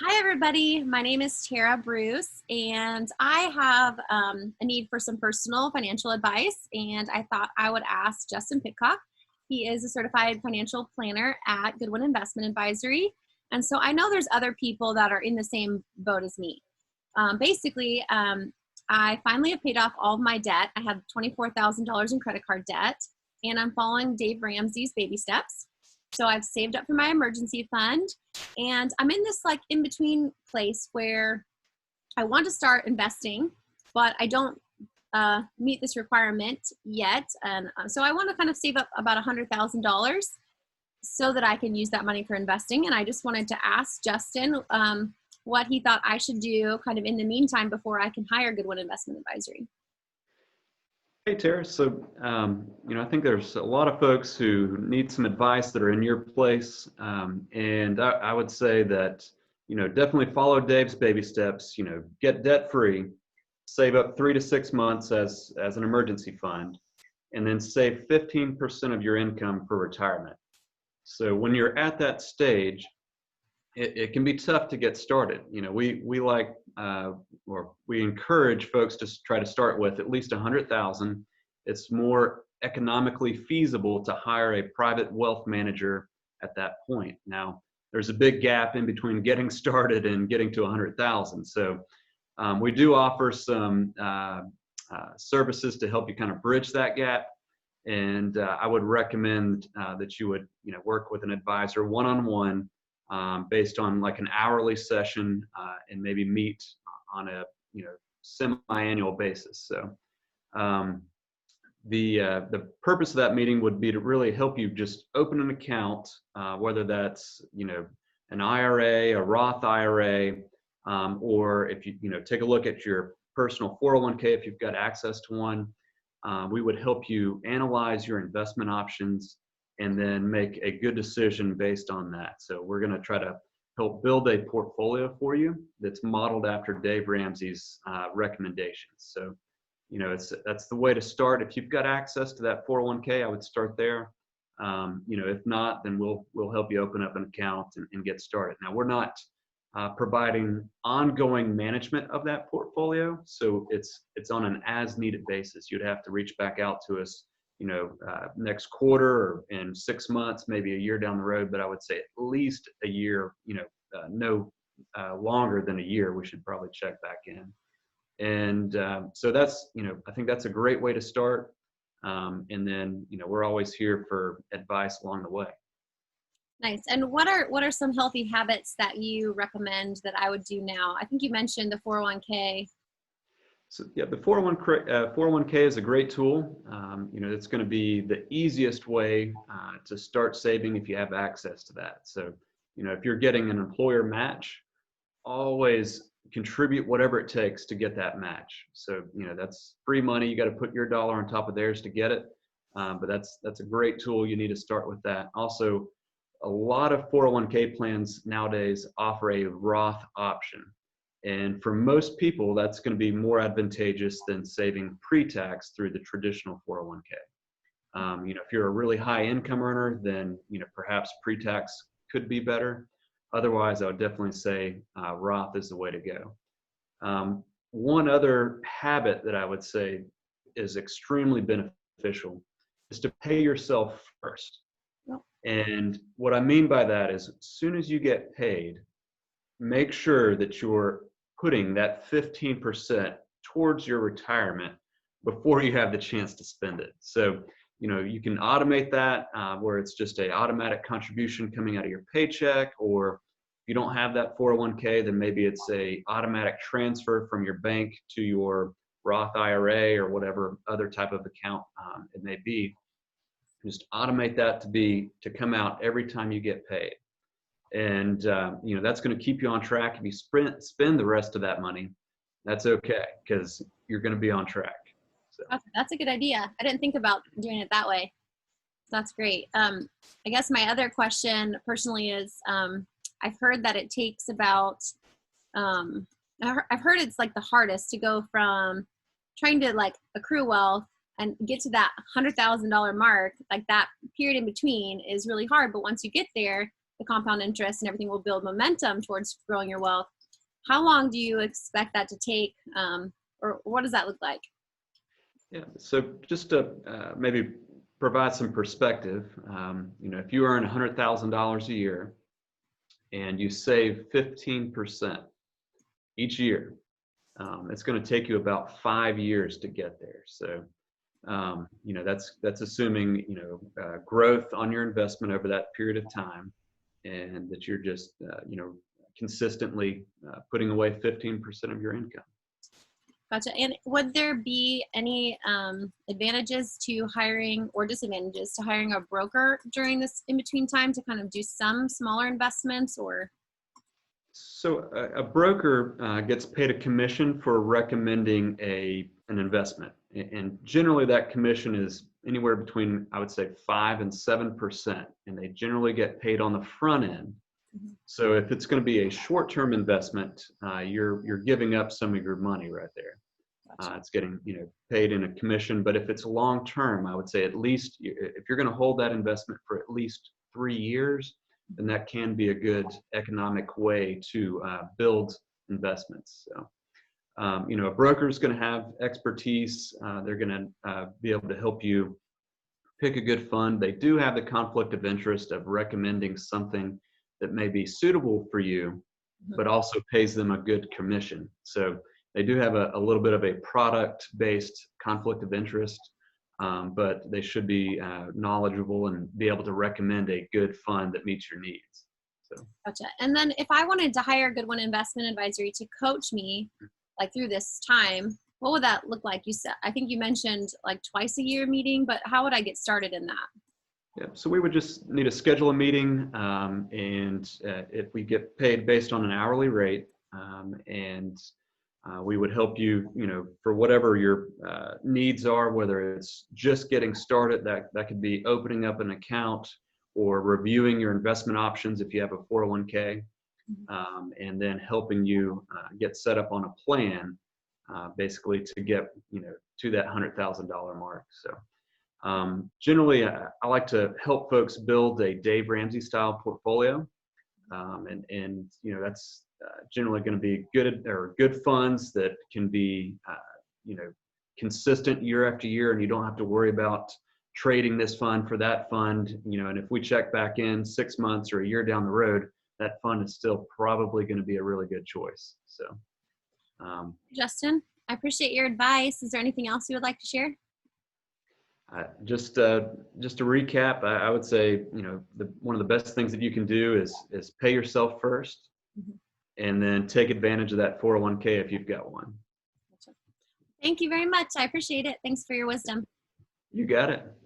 Hi, everybody. My name is Tara Bruce, and I have a need for some personal financial advice, and I thought I would ask Justin Pitcock. He is a certified financial planner at Goodwin Investment Advisory, and so I know there's other people that are in the same boat as me. I finally have paid off all of my debt. I have $24,000 in credit card debt, and I'm following Dave Ramsey's baby steps. So I've saved up for my emergency fund, and I'm in this like in between place where I want to start investing, but I don't meet this requirement yet. And so I want to kind of save up about $100,000 so that I can use that money for investing. And I just wanted to ask Justin what he thought I should do kind of in the meantime before I can hire Goodwin Investment Advisory. Hey, Tara. So, I think there's a lot of folks who need some advice that are in your place. And I would say that, definitely follow Dave's baby steps, get debt free, save up 3 to 6 months as an emergency fund, and then save 15% of your income for retirement. So when you're at that stage, it can be tough to get started. We encourage folks to try to start with at least 100,000. It's more economically feasible to hire a private wealth manager at that point. Now, there's a big gap in between getting started and getting to 100,000. So we do offer some services to help you kind of bridge that gap. And I would recommend that you would, work with an advisor one-on-one. Based on like an hourly session and maybe meet on a semi-annual basis. So the purpose of that meeting would be to really help you just open an account, whether that's an IRA, a Roth IRA, or if you take a look at your personal 401k if you've got access to one. We would help you analyze your investment options and then make a good decision based on that. So we're going to try to help build a portfolio for you that's modeled after Dave Ramsey's recommendations. So, that's the way to start. If you've got access to that 401k, I would start there. If not, then we'll help you open up an account and get started. Now, we're not providing ongoing management of that portfolio, so it's on an as-needed basis. You'd have to reach back out to us next quarter or in 6 months, maybe a year down the road, but I would say at least a year, no longer than a year, we should probably check back in. And so that's, I think that's a great way to start. And then, we're always here for advice along the way. Nice. And what are some healthy habits that you recommend that I would do now? I think you mentioned the 401k. So yeah, the 401k is a great tool. It's going to be the easiest way to start saving if you have access to that. So, if you're getting an employer match, always contribute whatever it takes to get that match. So, that's free money. You got to put your dollar on top of theirs to get it. But that's a great tool. You need to start with that. Also, a lot of 401k plans nowadays offer a Roth option. And for most people, that's going to be more advantageous than saving pre-tax through the traditional 401k. If you're a really high income earner, then perhaps pre-tax could be better. Otherwise, I would definitely say Roth is the way to go. One other habit that I would say is extremely beneficial is to pay yourself first. Yep. And what I mean by that is as soon as you get paid, make sure that you're putting that 15% towards your retirement before you have the chance to spend it. So, you can automate that where it's just an automatic contribution coming out of your paycheck, or if you don't have that 401k, then maybe it's a automatic transfer from your bank to your Roth IRA or whatever other type of account it may be. Just automate that to come out every time you get paid. And, that's going to keep you on track. If you spend the rest of that money, that's okay, because you're going to be on track. So. That's a good idea. I didn't think about doing it that way. That's great. I guess my other question personally is, I've heard that it takes about, I've heard it's like the hardest to go from trying to like accrue wealth and get to that $100,000 mark. Like that period in between is really hard. But once you get there, the compound interest and everything will build momentum towards growing your wealth. How long do you expect that to take, or what does that look like? Yeah, so just to maybe provide some perspective, if you earn $100,000 a year and you save 15% each year, it's going to take you about 5 years to get there. So, that's assuming, growth on your investment over that period of time, and that you're just, consistently putting away 15% of your income. Gotcha. And would there be any advantages to hiring or disadvantages to hiring a broker during this in-between time to kind of do some smaller investments or? So a broker gets paid a commission for recommending an investment. And generally that commission is anywhere between, I would say, 5 and 7%. And they generally get paid on the front end. Mm-hmm. So if it's going to be a short-term investment, you're giving up some of your money right there. Gotcha. It's getting paid in a commission. But if it's long-term, I would say at least if you're going to hold that investment for at least 3 years, then that can be a good economic way to build investments. So, a broker is going to have expertise. They're going to be able to help you pick a good fund. They do have the conflict of interest of recommending something that may be suitable for you, but also pays them a good commission. So they do have a little bit of a product-based conflict of interest, but they should be knowledgeable and be able to recommend a good fund that meets your needs. So. Gotcha. And then if I wanted to hire a Goodwin Investment Advisory to coach me like through this time, what would that look like? You said, I think you mentioned like twice a year meeting, but how would I get started in that? Yeah, so we would just need to schedule a meeting, and if we get paid based on an hourly rate, and we would help you, for whatever your needs are, whether it's just getting started, that could be opening up an account or reviewing your investment options if you have a 401k, and then helping you get set up on a plan, basically to get, to that $100,000 mark. So generally, I like to help folks build a Dave Ramsey style portfolio, and that's generally going to be good funds that can be consistent year after year, and you don't have to worry about trading this fund for that fund, and if we check back in 6 months or a year down the road, that fund is still probably going to be a really good choice. So Justin, I appreciate your advice. Is there anything else you would like to share? Just to recap, I would say, one of the best things that you can do is pay yourself first, and then take advantage of that 401k if you've got one. Thank you very much. I appreciate it. Thanks for your wisdom. You got it.